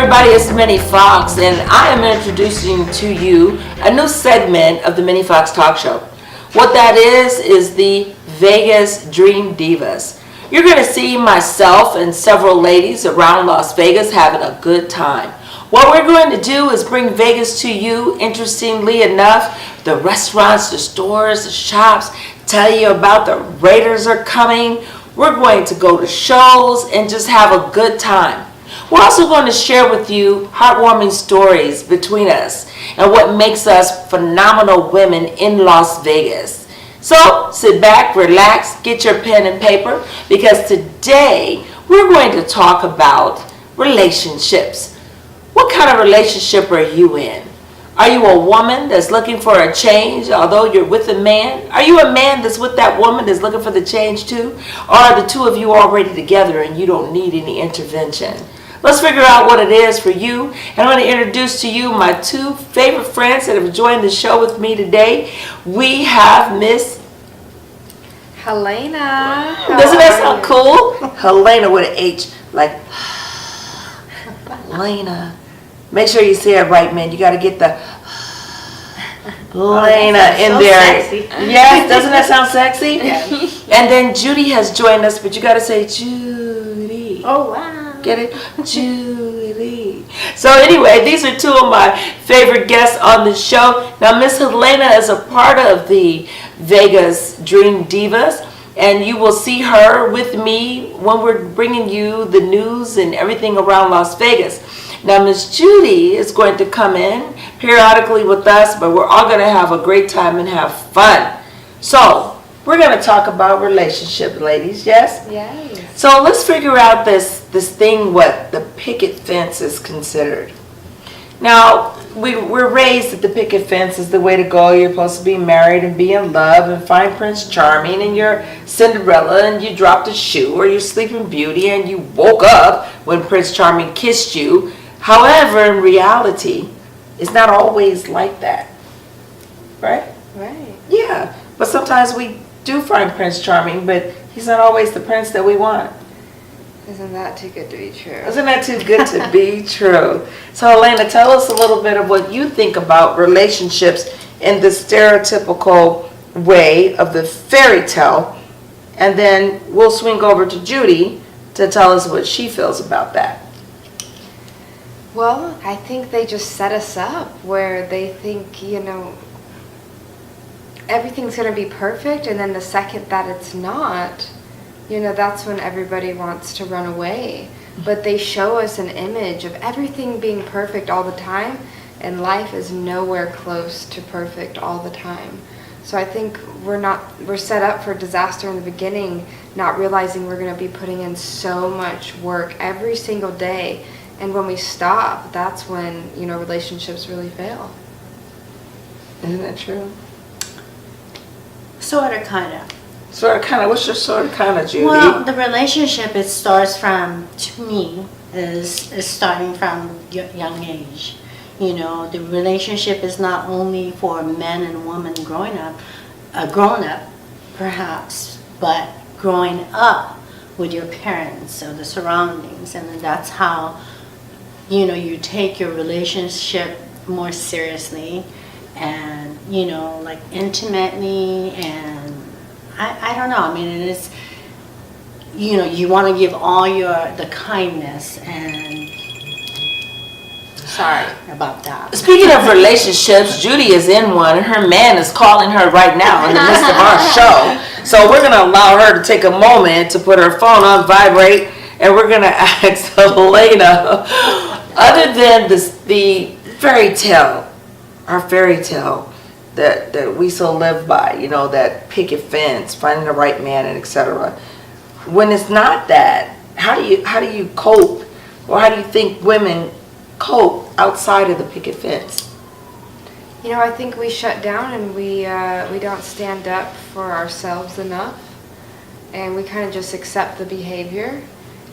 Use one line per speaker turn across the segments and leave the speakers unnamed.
everybody, it's Minnie Fox, and I am introducing to you a new segment of the Minnie Fox Talk Show. What that is the Vegas Dream Divas. You're going to see myself and several ladies around Las Vegas having a good time. What we're going to do is bring Vegas to you, interestingly enough, the restaurants, the stores, the shops, tell you about the Raiders are coming. We're going to go to shows and just have a good time. We're also going to share with you heartwarming stories between us and what makes us phenomenal women in Las Vegas. So sit back, relax, get your pen and paper, because today we're going to talk about relationships. What kind of relationship are you in? Are you a woman that's looking for a change although you're with a man? Are you a man that's with that woman that's looking for the change too? Or are the two of you already together and you don't need any intervention? Let's figure out what it is for you. And I'm going to introduce to you my two favorite friends that have joined the show with me today. We have Miss
Helena.
Doesn't that sound cool? Helena with an H, like Helena. Make sure you say it right, man. You got to get the Helena in so there.
Sexy.
Yes, doesn't that sound sexy?
Yeah.
And then Judy has joined us, but you got to say Judy.
Oh, wow.
Get it? Judy. So anyway, these are two of my favorite guests on the show. Now, Miss Helena is a part of the Vegas Dream Divas, and you will see her with me when we're bringing you the news and everything around Las Vegas. Now, Miss Judy is going to come in periodically with us, but we're all going to have a great time and have fun. So, we're going to talk about relationships, ladies, yes?
Yes.
So, let's figure out this thing, what the picket fence is considered. Now, we're raised that the picket fence is the way to go. You're supposed to be married and be in love and find Prince Charming and you're Cinderella and you dropped a shoe, or you're Sleeping Beauty and you woke up when Prince Charming kissed you. However, in reality, it's not always like that, right?
Right.
Yeah, but sometimes we do find Prince Charming, but he's not always the prince that we want.
Isn't that too good to be true?
Isn't that too good to be true? So, Helena, tell us a little bit of what you think about relationships in the stereotypical way of the fairy tale, and then we'll swing over to Judy to tell us what she feels about that.
Well, I think they just set us up where they think, everything's going to be perfect, and then the second that it's not, that's when everybody wants to run away. But they show us an image of everything being perfect all the time, and life is nowhere close to perfect all the time. So I think we're set up for disaster in the beginning, not realizing we're going to be putting in so much work every single day. And when we stop, that's when, relationships really fail.
Isn't that true?
Sort of, kind of.
Sort of, kind of. What's your sort of, kind of, Judy?
Well, the relationship, it starts from, to me, is starting from young age. The relationship is not only for men and women grown up, perhaps, but growing up with your parents, so the surroundings, and then that's how, you take your relationship more seriously and, like intimately, and I don't know, it is, you want to give all the kindness, and sorry about that.
Speaking of relationships, Judy is in one, and her man is calling her right now in the midst of our show. So we're going to allow her to take a moment to put her phone on vibrate, and we're going to ask Helena, other than the fairy tale, our fairy tale that we so live by, that picket fence, finding the right man, and etc. When it's not that, how do you cope, or how do you think women cope outside of the picket fence?
I think we shut down and we don't stand up for ourselves enough, and we kind of just accept the behavior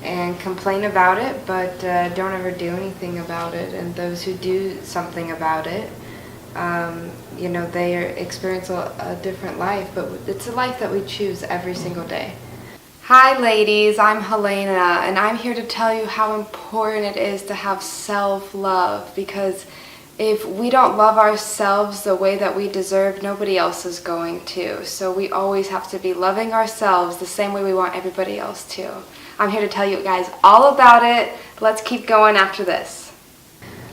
and complain about it, but don't ever do anything about it. And those who do something about it, they experience a different life, but it's a life that we choose every single day. Hi ladies, I'm Helena, and I'm here to tell you how important it is to have self-love, because if we don't love ourselves the way that we deserve, nobody else is going to. So we always have to be loving ourselves the same way we want everybody else to. I'm here to tell you guys all about it. Let's keep going after this.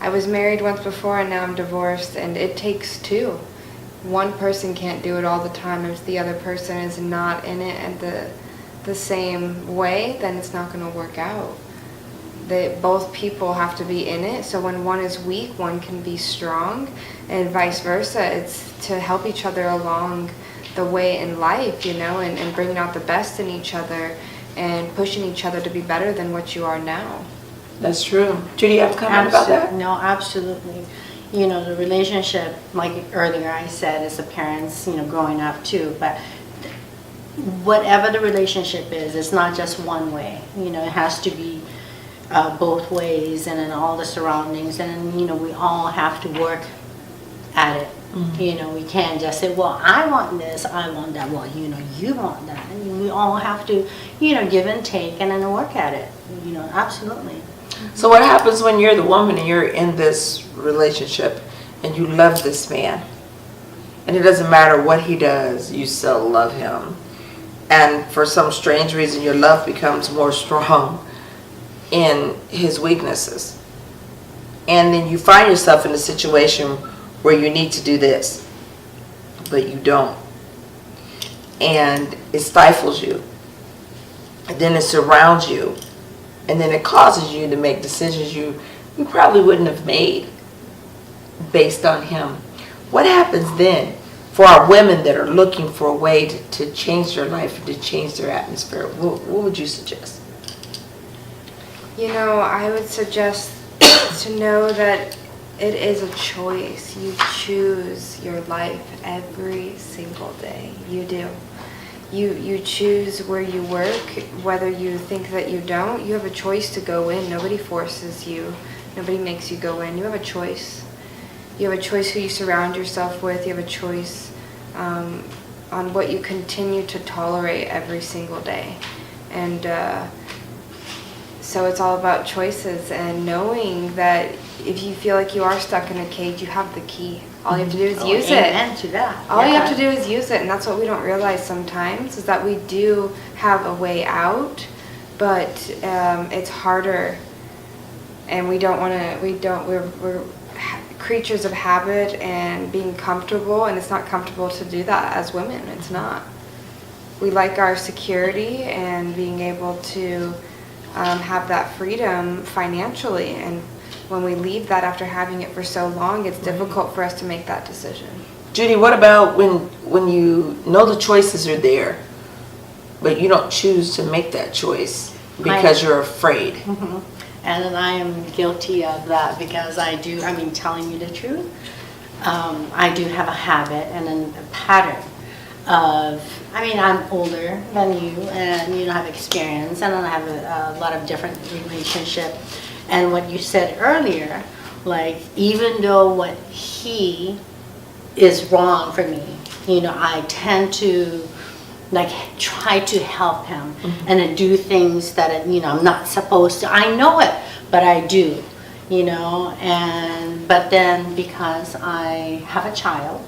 I was married once before and now I'm divorced, and it takes two. One person can't do it all the time. If the other person is not in it and the same way, then it's not going to work out. Both people have to be in it, so when one is weak, one can be strong, and vice versa. It's to help each other along the way in life, you know, and bringing out the best in each other and pushing each other to be better than what you are now.
That's true. Judy, you have a comment about that?
No, absolutely. You know, the relationship, like earlier I said, is the parents, you know, growing up too, but whatever the relationship is, it's not just one way. You know, it has to be both ways, and in all the surroundings, and you know, we all have to work at it. Mm-hmm. You know, we can't just say, well, I want this, I want that. Well, you know, you want that, and we all have to, you know, give and take and then work at it. You know, absolutely.
So what happens when you're the woman and you're in this relationship and you love this man, and it doesn't matter what he does, you still love him, and for some strange reason your love becomes more strong in his weaknesses, and then you find yourself in a situation where you need to do this but you don't, and it stifles you, and then it surrounds you, and then it causes you to make decisions you probably wouldn't have made based on him. What happens then for our women that are looking for a way to change their life, to change their atmosphere? What would you suggest?
You know, I would suggest to know that it is a choice. You choose your life every single day. You do. You choose where you work, whether you think that you don't. You have a choice to go in. Nobody forces you. Nobody makes you go in. You have a choice. You have a choice who you surround yourself with. You have a choice on what you continue to tolerate every single day. And so it's all about choices and knowing that if you feel like you are stuck in a cage, you have the key. All you have to do is use it.
Amen to that.
All you have to do is use it, and that's what we don't realize sometimes, is that we do have a way out, but it's harder, and we don't want to. We're creatures of habit and being comfortable, and it's not comfortable to do that as women. It's not. We like our security and being able to have that freedom financially, and when we leave that after having it for so long, it's difficult for us to make that decision.
Judy, what about when you know the choices are there, but you don't choose to make that choice because you're afraid?
Mm-hmm. And then I am guilty of that, because telling you the truth, I do have a habit and a pattern of, I'm older than you, and you know, have experience, and I have a lot of different relationship. And what you said earlier, like, even though what he is wrong for me, you know, I tend to like try to help him, mm-hmm. and then do things that, you know, I'm not supposed to. I know it, but I do, you know. But then because I have a child,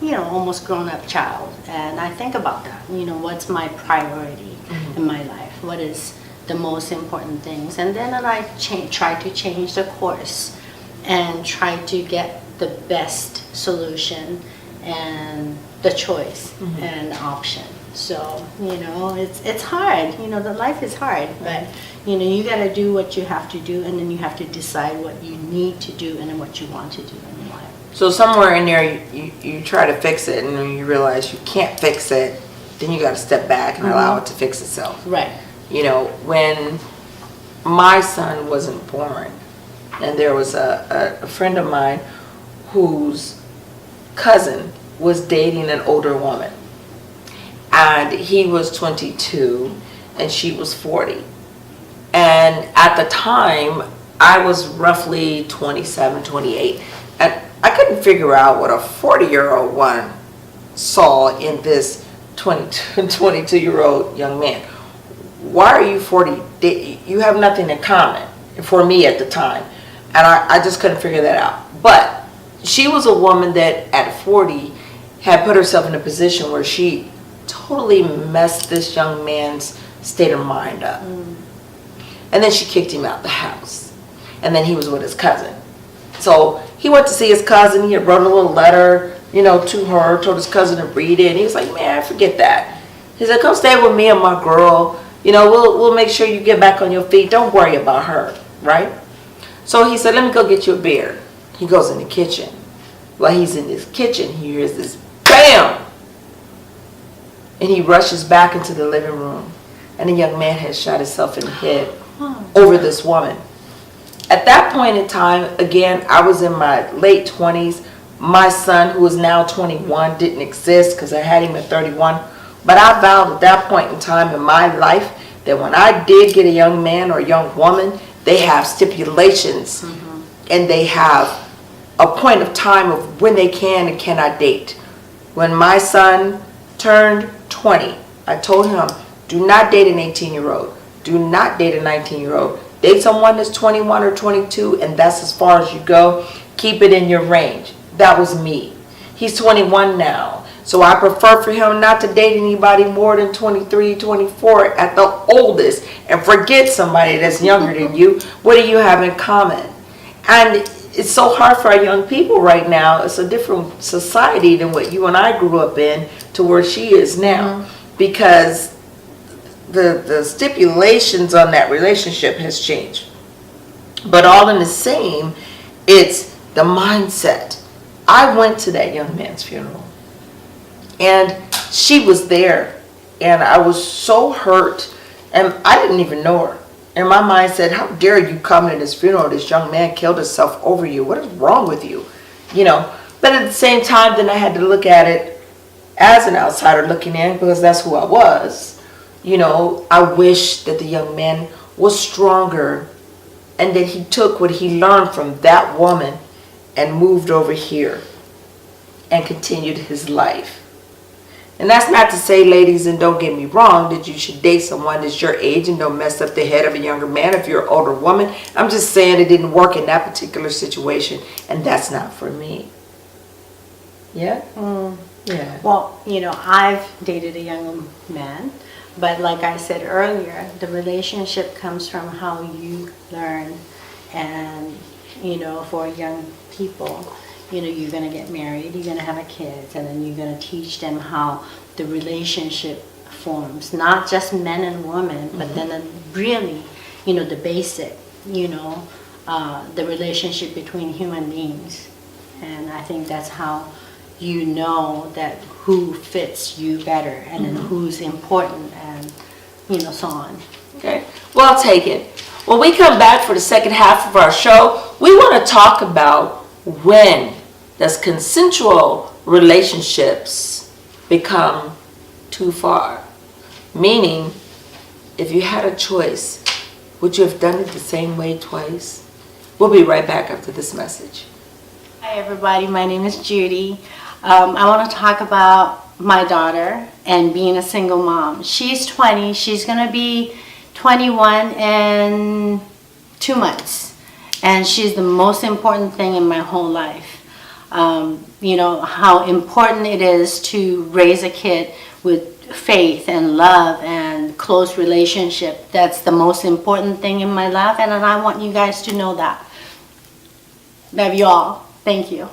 you know, almost grown-up child, and I think about that, you know, what's my priority, mm-hmm. in my life, what is the most important things, and then I try to change the course and try to get the best solution and the choice, mm-hmm. and option. So, you know, it's hard, you know, the life is hard, but you know, you got to do what you have to do, and then you have to decide what you need to do and then what you want to do in life.
So somewhere in there you try to fix it, and when you realize you can't fix it, then you got to step back and, mm-hmm. allow it to fix itself.
Right.
You know, when my son wasn't born, and there was a friend of mine whose cousin was dating an older woman, and he was 22 and she was 40, and at the time I was roughly 27, 28, and I couldn't figure out what a 40-year-old one saw in this 22-year-old young man. why are you 40? You have nothing in common for me at the time. And I just couldn't figure that out. But she was a woman that at 40 had put herself in a position where she totally messed this young man's state of mind up. And then she kicked him out the house. And then he was with his cousin. So he went to see his cousin. He had wrote a little letter, you know, to her, told his cousin to read it. And he was like, man, forget that. He said, come stay with me and my girl. You know, we'll make sure you get back on your feet. Don't worry about her, right? So he said, let me go get you a beer. He goes in the kitchen. While he's in his kitchen, he hears this BAM! And he rushes back into the living room. And the young man has shot himself in the head over this woman. At that point in time, again, I was in my late 20s. My son, who is now 21, didn't exist because I had him at 31. But I vowed at that point in time in my life that when I did get a young man or a young woman, they have stipulations and they have a point of time of when they can and cannot date. When my son turned 20, I told him, do not date an 18-year-old. Do not date a 19-year-old. Date someone that's 21 or 22, and that's as far as you go. Keep it in your range. That was me. He's 21 now. So I prefer for him not to date anybody more than 23, 24 at the oldest. And forget somebody that's younger than you. What do you have in common? And it's so hard for our young people right now. It's a different society than what you and I grew up in to where she is now. Because the stipulations on that relationship has changed. But all in the same, it's the mindset. I went to that young man's funeral. And she was there. And I was so hurt. And I didn't even know her. And my mind said, how dare you come to this funeral? This young man killed himself over you. What is wrong with you? You know. But at the same time, then I had to look at it as an outsider looking in, because that's who I was. You know, I wish that the young man was stronger and that he took what he learned from that woman and moved over here and continued his life. And that's not to say, ladies, and don't get me wrong, that you should date someone that's your age and don't mess up the head of a younger man if you're an older woman. I'm just saying it didn't work in that particular situation, and that's not for me. Yeah? Yeah.
Well, you know, I've dated a young man, but like I said earlier, the relationship comes from how you learn. And, you know, for young people, you know, you're going to get married, you're going to have a kid, and then you're going to teach them how the relationship forms, not just men and women, but then really, you know, the basic, you know, the relationship between human beings. And I think that's how you know that who fits you better and then who's important and, you know, so on.
Okay, well taken. When we come back for the second half of our show, we want to talk about when does consensual relationships become too far? Meaning, if you had a choice, would you have done it the same way twice? We'll be right back after this message.
Hi everybody, my name is Judy. I want to talk about my daughter and being a single mom. She's 20, she's going to be 21 in 2 months. And she's the most important thing in my whole life. You know, how important it is to raise a kid with faith and love and close relationship. That's the most important thing in my life, and I want you guys to know that. Love you all. Thank you.